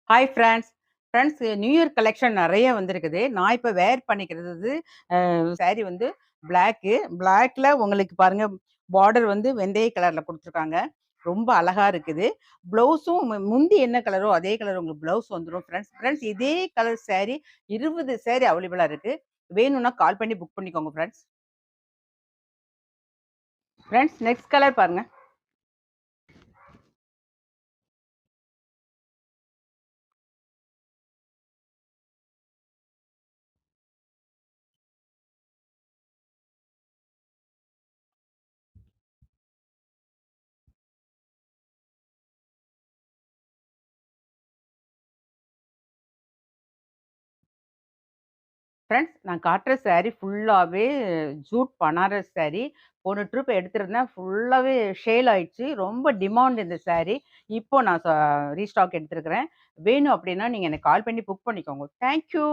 Hi friends. Friends new year collection நெறைய வந்திருக்குது. நான் இப்ப வேர் பண்ணிக்கிறது சாரி வந்து பிளாக்கு. பிளாக்ல உங்களுக்கு பாருங்க பார்டர் வந்து வெந்தய கலர்ல குடுத்துருக்காங்க. ரொம்ப அழகா இருக்குது. ப்ளவுஸும் முந்தி என்ன கலரோ அதே கலர் உங்களுக்கு ப்ளவுஸ் வந்துரும் ஃப்ரெண்ட்ஸ். ஃப்ரெண்ட்ஸ் இதே கலர் சாரி 20 சாரி அவைலபிளா இருக்கு. வேணும்னா கால் பண்ணி புக் பண்ணிக்கோங்க ஃப்ரெண்ட்ஸ். ஃப்ரெண்ட்ஸ் நெக்ஸ்ட் கலர் பாருங்க. ஃப்ரெண்ட்ஸ் நான் காட்டுற சாரி ஃபுல்லாவே ஜூட் பனாரஸ் சாரி. போன ட்ரிப் எடுத்திருந்தேன். ஃபுல்லாவே ஷேல் ஆயிடுச்சு. ரொம்ப டிமாண்ட் இந்த சாரி. இப்போ நான் ரீஸ்டாக் எடுத்திருக்கிறேன். வேணும் அப்படின்னா நீங்க எனக்கு கால் பண்ணி புக் பண்ணிக்கோங்க. Thank you.